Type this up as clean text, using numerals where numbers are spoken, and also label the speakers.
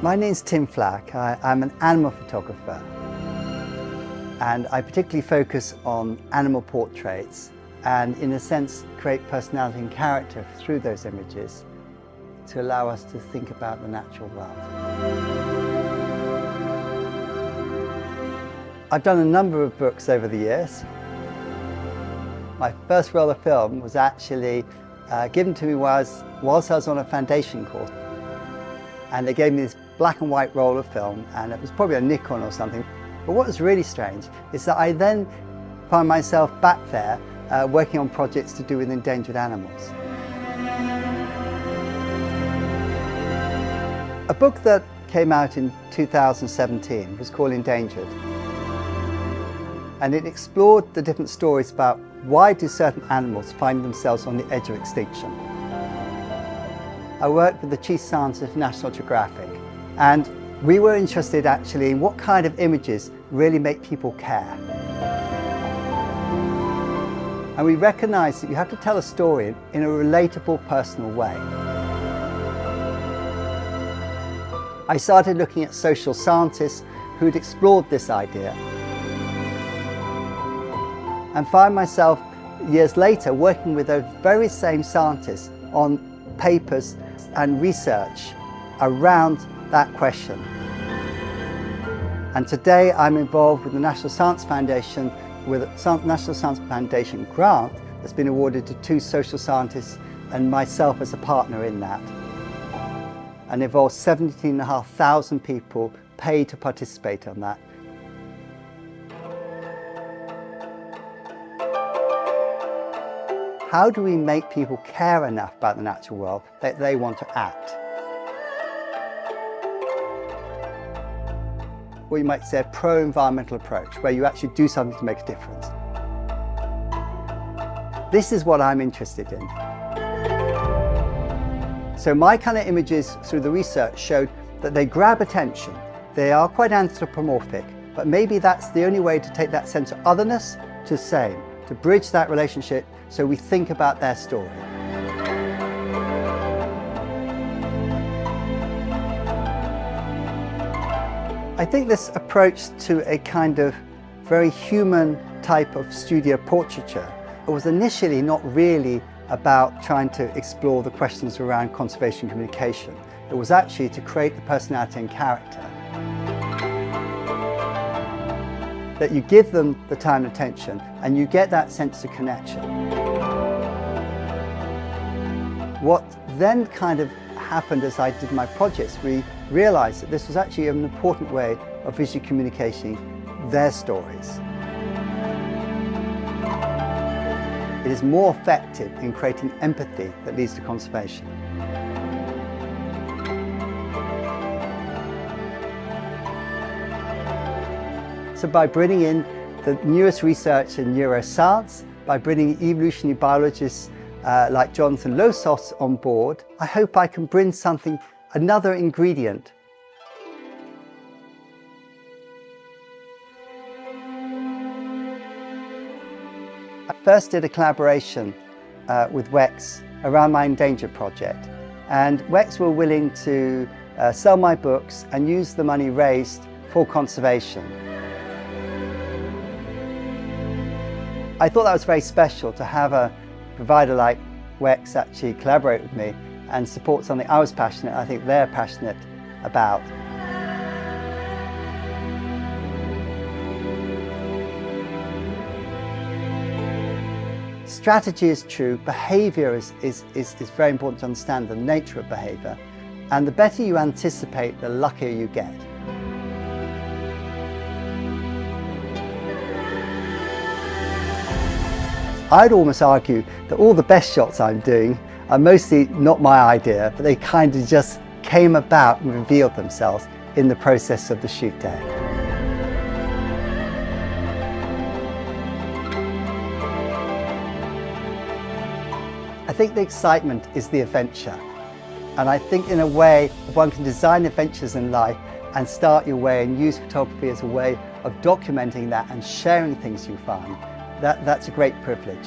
Speaker 1: My name's Tim Flach. I'm an animal photographer, and I particularly focus on animal portraits and, in a sense, create personality and character through those images to allow us to think about the natural world. I've done a number of books over the years. My first roll of film was actually given to me whilst I was on a foundation course. And they gave me this black and white roll of film, and it was probably a Nikon or something. But what was really strange is that I then found myself back there working on projects to do with endangered animals. A book that came out in 2017 was called Endangered. And it explored the different stories about why do certain animals find themselves on the edge of extinction. I worked with the chief scientist of National Geographic, and we were interested actually in what kind of images really make people care. And we recognized that you have to tell a story in a relatable, personal way. I started looking at social scientists who'd explored this idea, and found myself years later working with those very same scientists on papers and research around that question. And today I'm involved with the National Science Foundation with a National Science Foundation grant that's been awarded to 2 social scientists and myself as a partner in that. And involves 17,500 people paid to participate on that. How do we make people care enough about the natural world that they want to act? What you might say a pro-environmental approach, where you actually do something to make a difference. This is what I'm interested in. So my kind of images through the research showed that they grab attention. They are quite anthropomorphic, but maybe that's the only way to take that sense of otherness to same, to bridge that relationship so we think about their story. I think this approach to a kind of very human type of studio portraiture was initially not really about trying to explore the questions around conservation communication. It was actually to create the personality and character. That you give them the time and attention and you get that sense of connection. What then kind of happened as I did my projects, we realized that this was actually an important way of visually communicating their stories. It is more effective in creating empathy that leads to conservation. So by bringing in the newest research in neuroscience, by bringing evolutionary biologists like Jonathan Losos on board, I hope I can bring something, another ingredient. I first did a collaboration with Wex around my Endangered project, and Wex were willing to sell my books and use the money raised for conservation. I thought that was very special to have a provider like Wex actually collaborate with me and support something I was passionate, I think they're passionate about. Strategy is true, behavior is very important to understand the nature of behavior, and the better you anticipate, the luckier you get. I'd almost argue that all the best shots I'm doing are mostly not my idea, but they kind of just came about and revealed themselves in the process of the shoot day. I think the excitement is the adventure. And I think in a way, if one can design adventures in life and start your way and use photography as a way of documenting that and sharing things you find, that's a great privilege.